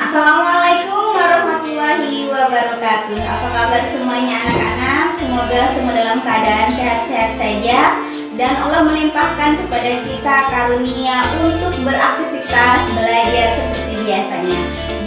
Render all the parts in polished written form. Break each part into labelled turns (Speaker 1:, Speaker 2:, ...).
Speaker 1: Assalamualaikum warahmatullahi wabarakatuh. Apa kabar semuanya anak-anak? Semoga semua dalam keadaan sehat-sehat saja dan Allah melimpahkan kepada kita karunia untuk beraktivitas belajar seperti biasanya.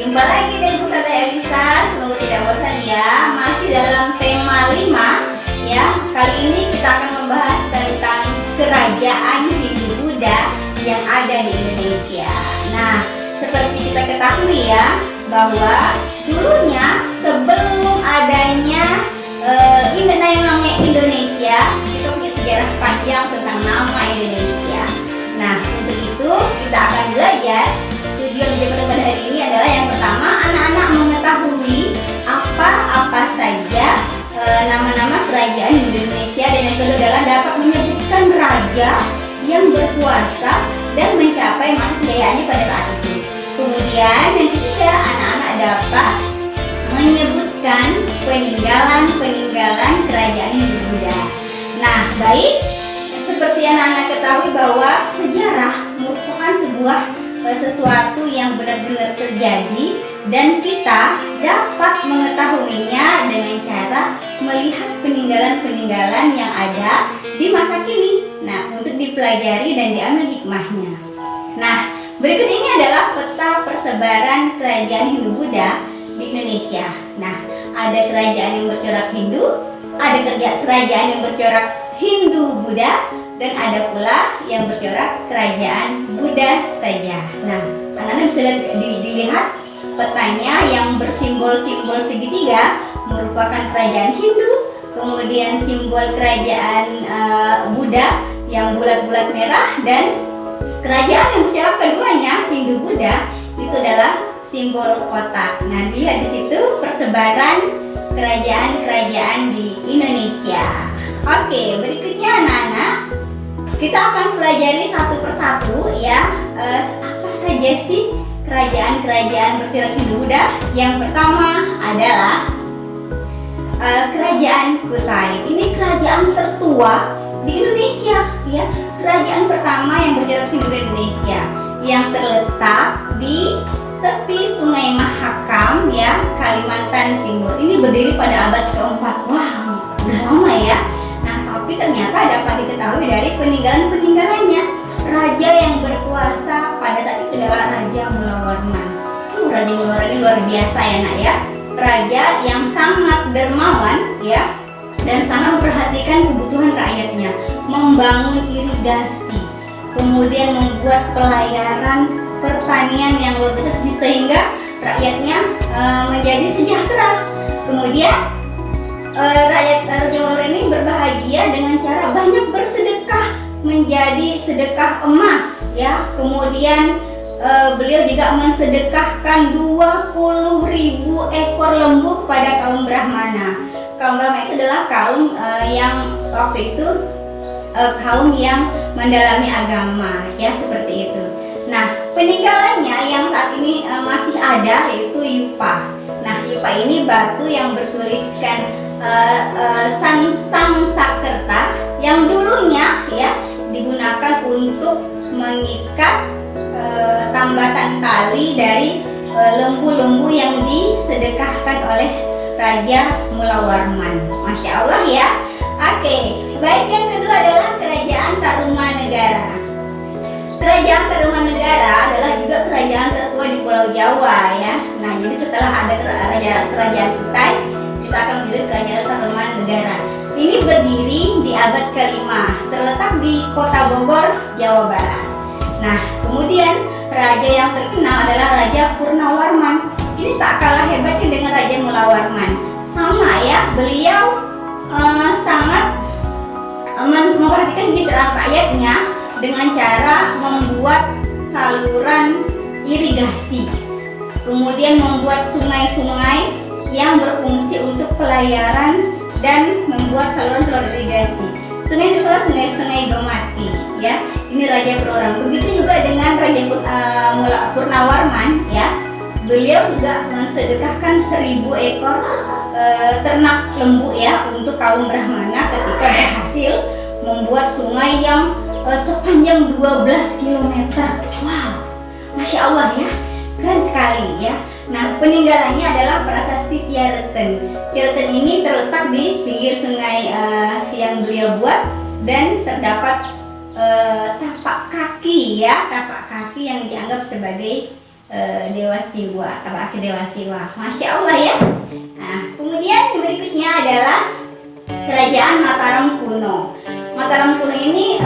Speaker 1: Jumpa lagi dengan Ustazah Elisa. Semoga tidak bosan ya. Masih dalam tema 5 ya. Kali ini kita akan membahas tentang kerajaan Hindu-Buddha yang ada di Indonesia. Nah, seperti kita ketahui ya, bahwa dulunya sebelum adanya yang namanya Indonesia, kita punya sejarah panjang tentang nama Indonesia. Nah, untuk itu kita akan belajar. Tujuan belajar pada hari ini adalah yang pertama, anak-anak mengetahui apa saja nama-nama kerajaan di Indonesia, dan yang kedua adalah dapat menyebutkan raja yang berkuasa dan mencapai masa kejayaannya pada saat itu. Kemudian yang ketiga, anak-anak dapat menyebutkan peninggalan kerajaan Hindu-Buddha. Nah, baik, seperti anak-anak ketahui bahwa sejarah merupakan sebuah sesuatu yang benar-benar terjadi dan kita dapat mengetahuinya dengan cara melihat peninggalan-peninggalan yang ada di masa kini. Nah, untuk dipelajari dan diambil hikmahnya. Nah, berikut ini adalah peta persebaran kerajaan Hindu-Buddha di Indonesia. Nah, ada kerajaan yang bercorak Hindu, ada kerajaan yang bercorak Hindu-Buddha, dan ada pula yang bercorak kerajaan Buddha saja. Nah, anak-anak bisa dilihat petanya yang bersimbol-simbol segitiga merupakan kerajaan Hindu, kemudian simbol kerajaan Buddha yang bulat-bulat merah, dan kerajaan yang bercorak keduanya Hindu-Buddha itu adalah simbol kotak. Nah, dilihat di situ persebaran kerajaan-kerajaan di Indonesia. Oke, berikutnya anak-anak, kita akan pelajari satu persatu ya. Apa saja sih kerajaan-kerajaan bercorak Hindu-Buddha? Yang pertama adalah kerajaan Kutai. Ini kerajaan tertua di Indonesia ya. Kerajaan pertama yang bercorak Hindu di Indonesia yang terletak di tepi Sungai Mahakam ya, Kalimantan Timur. Ini berdiri pada abad keempat. Wah, udah lama ya. Nah, tapi ternyata dapat diketahui dari peninggalan-peninggalannya. Raja yang berkuasa pada saat itu adalah Raja Mulawarman. Raja Mulawarman ini luar biasa ya nak ya. Raja yang sangat dermawan ya, dan sangat memperhatikan kebutuhan rakyatnya, membangun irigasi, kemudian membuat pelayaran pertanian yang luar biasa sehingga rakyatnya menjadi sejahtera. Kemudian rakyat Raja Mulawarman ini berbahagia dengan cara banyak bersedekah, menjadi sedekah emas ya. Kemudian beliau juga mensedekahkan 20.000 ekor lembu kepada kaum Brahmana. Kaum Brahmana itu adalah kaum yang waktu itu kaum yang mendalami agama ya, seperti itu. Nah, peninggalannya yang saat ini masih ada yaitu Yupa. Nah, Yupa ini batu yang bertuliskan Sansang Sakerta yang dulunya ya digunakan untuk mengikat tambatan tali dari lembu-lembu yang disedekahkan oleh Raja Mulawarman. Masya Allah ya. Oke, baik, yang kedua adalah kerajaan Tarumanegara. Kerajaan Tarumanegara adalah juga kerajaan tertua di Pulau Jawa ya. Nah, jadi setelah ada kerajaan Kutai, kita akan melihat kerajaan Tarumanegara. Ini berdiri di abad ke-5, terletak di Kota Bogor, Jawa Barat. Nah, kemudian raja yang terkenal adalah Raja Purnawarman. Ini tak kalah hebatnya dengan Raja Mulawarman. Sama ya, beliau sangat memperhatikan kesejahteraan rakyatnya dengan cara membuat saluran irigasi, kemudian membuat sungai-sungai yang berfungsi untuk pelayaran dan membuat saluran irigasi. Sungai itu adalah sungai Gomati ya. Ini Raja Purnawarman. Begitu juga dengan Raja Purnawarman ya. Beliau juga mensedekahkan 1.000 ekor ternak lembu ya untuk kaum Brahmana ketika berhasil membuat sungai yang sepanjang 12 km. Wow, Masya Allah ya, keren sekali ya. Nah, peninggalannya adalah prasasti Tjiereten. Tjiereten ini terletak di pinggir sungai yang beliau buat, dan terdapat tapak kaki yang dianggap sebagai dewa Siwa, tapak kaki dewa Siwa. Masya Allah ya. Nah, kemudian berikutnya adalah kerajaan Mataram kuno. Mataram kuno ini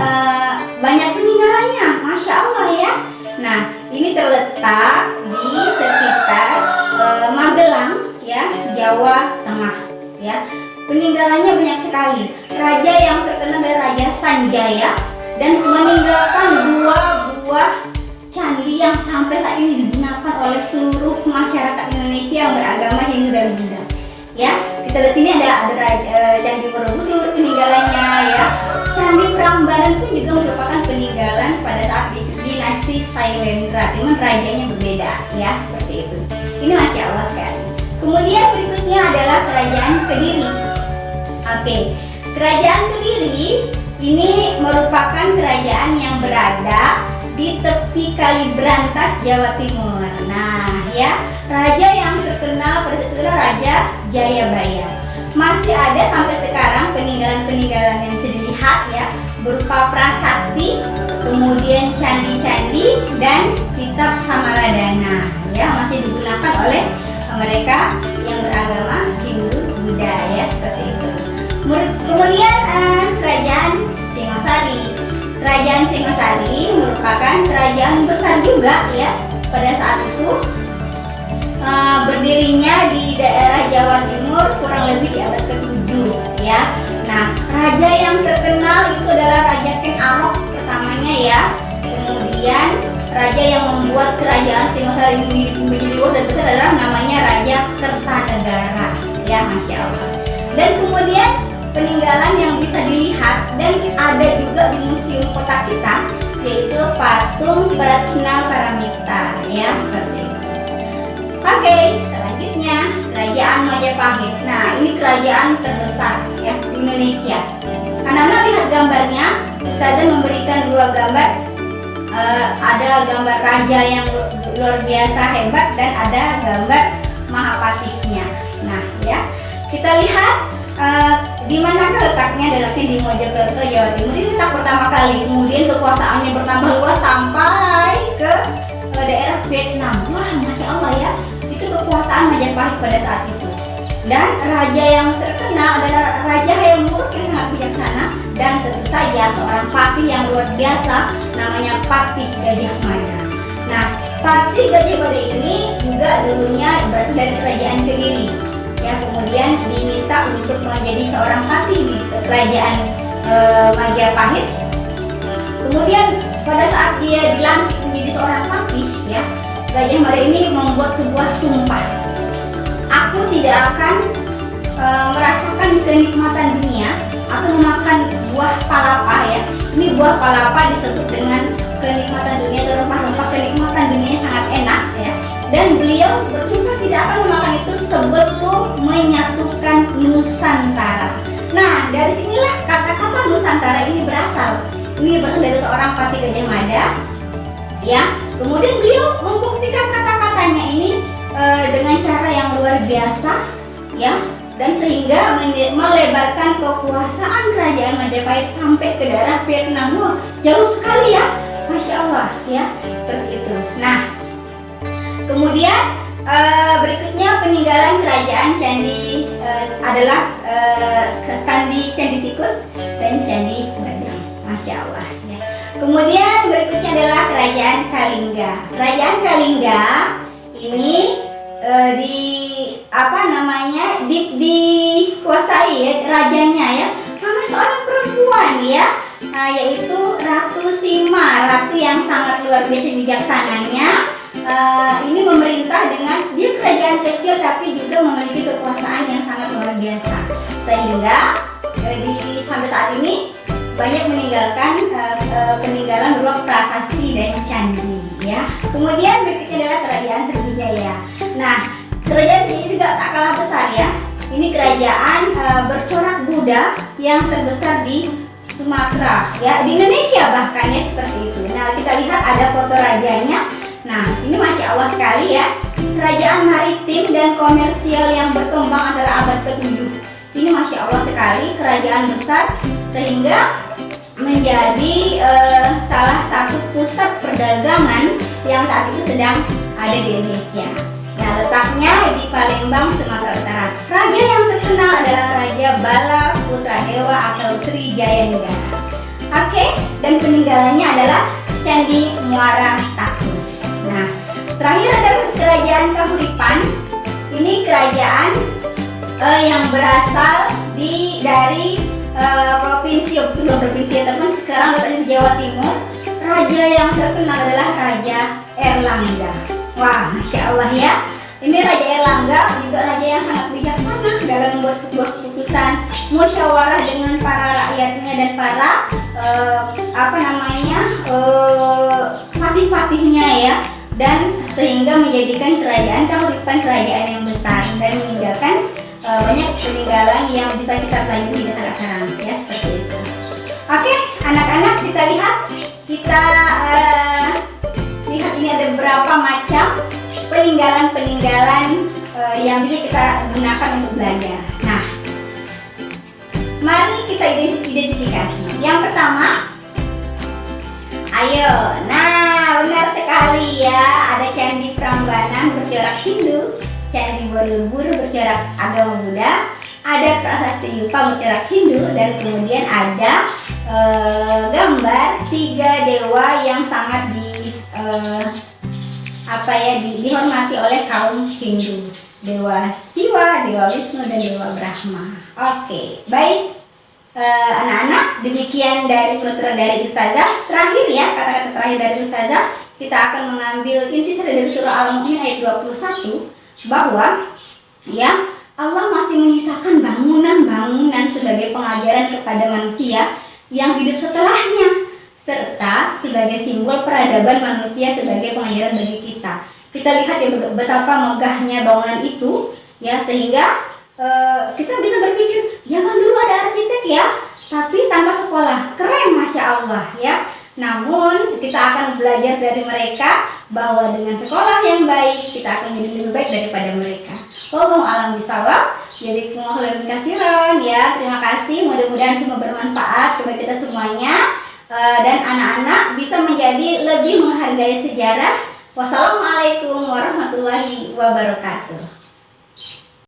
Speaker 1: banyak peninggalannya, Masya Allah ya. Nah, ini terletak di sekitar Magelang ya, Jawa Tengah ya. Peninggalannya banyak sekali. Raja yang terkenal adalah Raja Sanjaya, dan meninggalkan 2 buah candi yang sampai saat ini digunakan oleh seluruh masyarakat Indonesia yang beragama Hindu dan Buddha. Ya, kita lihat sini ada Candi Borobudur peninggalannya ya. Candi Prambanan pun juga merupakan peninggalan pada saat dinasti Sailendra, cuman rajanya berbeda ya, seperti itu. Ini Masya Allah sekali. Kemudian berikutnya adalah Kerajaan Kediri. Oke, Kerajaan Kediri ini merupakan kerajaan yang berada di tepi Kali Brantas, Jawa Timur. Nah ya, raja yang terkenal pada saat itu adalah Raja Jayabaya. Masih ada sampai sekarang peninggalan-peninggalan yang bisa dilihat ya, berupa prasasti, kemudian candi-candi, dan kitab Samaradana ya, masih digunakan oleh mereka yang beragama Hindu Buddha ya, seperti itu. Kemudian Kerajaan Singosari. Kerajaan Singosari merupakan kerajaan besar juga ya pada saat itu. Berdirinya di daerah Jawa Timur kurang lebih di abad ke-7 ya. Nah, raja yang terkenal itu adalah Raja Keng Arok pertamanya ya. Kemudian raja yang membuat kerajaan Singosari ini menjadi luas dan besar adalah namanya Raja Kertanegara ya, Masya Allah. Dan kemudian peninggalan yang bisa dilihat dan ada juga di museum kota kita, yaitu patung Prajna Paramita ya, seperti itu. Oke, selanjutnya Kerajaan Majapahit. Nah, ini kerajaan terbesar ya di Indonesia. Anak-anak lihat gambarnya, Ustazah memberikan 2 gambar. Ada gambar raja yang luar biasa hebat dan ada gambar Mahapatihnya. Nah ya, kita lihat di mana letaknya. Letaknya di Mojokerto, Jawa Timur. Ini letak pertama kali. Kemudian kekuasaannya bertambah luas sampai ke daerah Vietnam. Wah, Masya Allah ya, itu kekuasaan Majapahit pada saat itu. Dan raja yang terkenal adalah Raja Hayam Wuruk yang sangat bijaksana, dan tentu saja seorang patih yang luar biasa, namanya Patih Gajah Mada. Nah, Patih Gajah Mada ini juga dulunya berasal dari Kerajaan Kediri ya, kemudian diminta untuk menjadi seorang patih di Kerajaan Majapahit. Kemudian pada saat dia dilantik menjadi seorang patih ya, Gajah Mada ini membuat sebuah sumpah. Aku tidak akan merasakan kenikmatan dunia atau memakan buah palapa ya. Ini buah palapa disebut dengan kenikmatan dunia atau rempah-rempah kenikmatan dunia sangat enak ya. Dan beliau bersumpah tidak akan memakan itu sebelum menyatukan Nusantara. Nah, dari sinilah kata-kata Nusantara ini berasal. Ini berasal dari seorang Patih Gajah Mada ya. Kemudian beliau membuktikan kata-katanya ini dengan cara yang luar biasa ya, dan sehingga melebarkan kekuasaan kerajaan Majapahit sampai ke daerah Vietnam. Wah, jauh sekali ya, Masya Allah ya, seperti itu. Nah, kemudian berikutnya peninggalan kerajaan candi adalah Candi Tikus dan Candi Bajang, Masya Allah ya. Kemudian berikutnya adalah Kerajaan Kalingga. Kerajaan Kalingga ini dikuasai ya rajanya ya sama seorang perempuan ya, yaitu Ratu Sima, ratu yang sangat luar biasa bijaksananya. Ini memerintah dengan dia kerajaan kecil tapi juga memiliki kekuasaan yang sangat luar biasa, sehingga sampai saat ini banyak meninggalkan peninggalan berupa prasasti dan candi ya. Kemudian berikutnya adalah Kerajaan Sriwijaya. Nah, Kerajaan Sriwijaya juga tak kalah besar ya. Ini kerajaan bercorak Buddha yang terbesar di Sumatera ya, di Indonesia bahkan ya, seperti itu. Nah, kita lihat ada foto rajanya. Nah, ini Masya Allah sekali ya. Kerajaan maritim dan komersial yang berkembang antara abad ke-7. Ini Masya Allah sekali, kerajaan besar sehingga menjadi salah satu pusat perdagangan yang saat itu sedang ada di Indonesia. Nah, letaknya di Palembang, Sumatera Utara. Raja yang terkenal adalah Raja Bala Putra Dewa atau Sriwijaya Negara. Oke, dan peninggalannya adalah Candi Muara Takus. Nah, terakhir adalah Kerajaan Kahuripan. Ini kerajaan yang berasal dari provinsi teman, sekarang letaknya di Jawa Timur. Raja yang terkenal adalah Raja Erlangga. Wah, Masya Allah ya. Ini Raja Erlangga juga raja yang sangat bijaksana dalam membuat sebuah keputusan, musyawarah dengan para rakyatnya dan para fatih-fatihnya ya, dan sehingga menjadikan kerajaan Kahuripan kerajaan yang besar dan meninggalkan banyak peninggalan yang bisa kita pelajari di masa sekarang ya, seperti itu. Oke, anak-anak kita lihat ini ada beberapa macam peninggalan yang bisa kita gunakan untuk belajar. Nah, mari kita identifikasi. Yang pertama, ayo. Nah, benar sekali ya, ada Candi Prambanan bercorak Hindu, Candi Borobudur bercorak agama Buddha, ada Prasasti Yupa bercorak Hindu, dan kemudian ada gambar 3 dewa yang sangat dihormati oleh kaum Hindu. Dewa Siwa, Dewa Wisnu, dan Dewa Brahma. Oke, baik anak-anak, demikian dari penuturan dari Ustazah. Terakhir ya, kata-kata terakhir dari Ustazah, kita akan mengambil intisari dari surah Al-Mu'min ayat 21, bahwa ya Allah masih menyisakan bangunan-bangunan sebagai pengajaran kepada manusia yang hidup setelahnya, serta sebagai simbol peradaban manusia sebagai pengajaran bagi kita. Kita lihat ya betapa megahnya bangunan itu ya, sehingga kita bisa berpikir zaman dulu ada arsitek ya, tapi tanpa sekolah, keren Masya Allah ya. Namun kita akan belajar dari mereka bahwa dengan sekolah yang baik kita akan menjadi lebih baik daripada mereka. Wallahu a'lam bishawab. Jadi khairan kasiran ya. Terima kasih, mudah-mudahan semua bermanfaat kepada kita semuanya, dan anak-anak bisa menjadi lebih menghargai sejarah. Wassalamualaikum warahmatullahi wabarakatuh.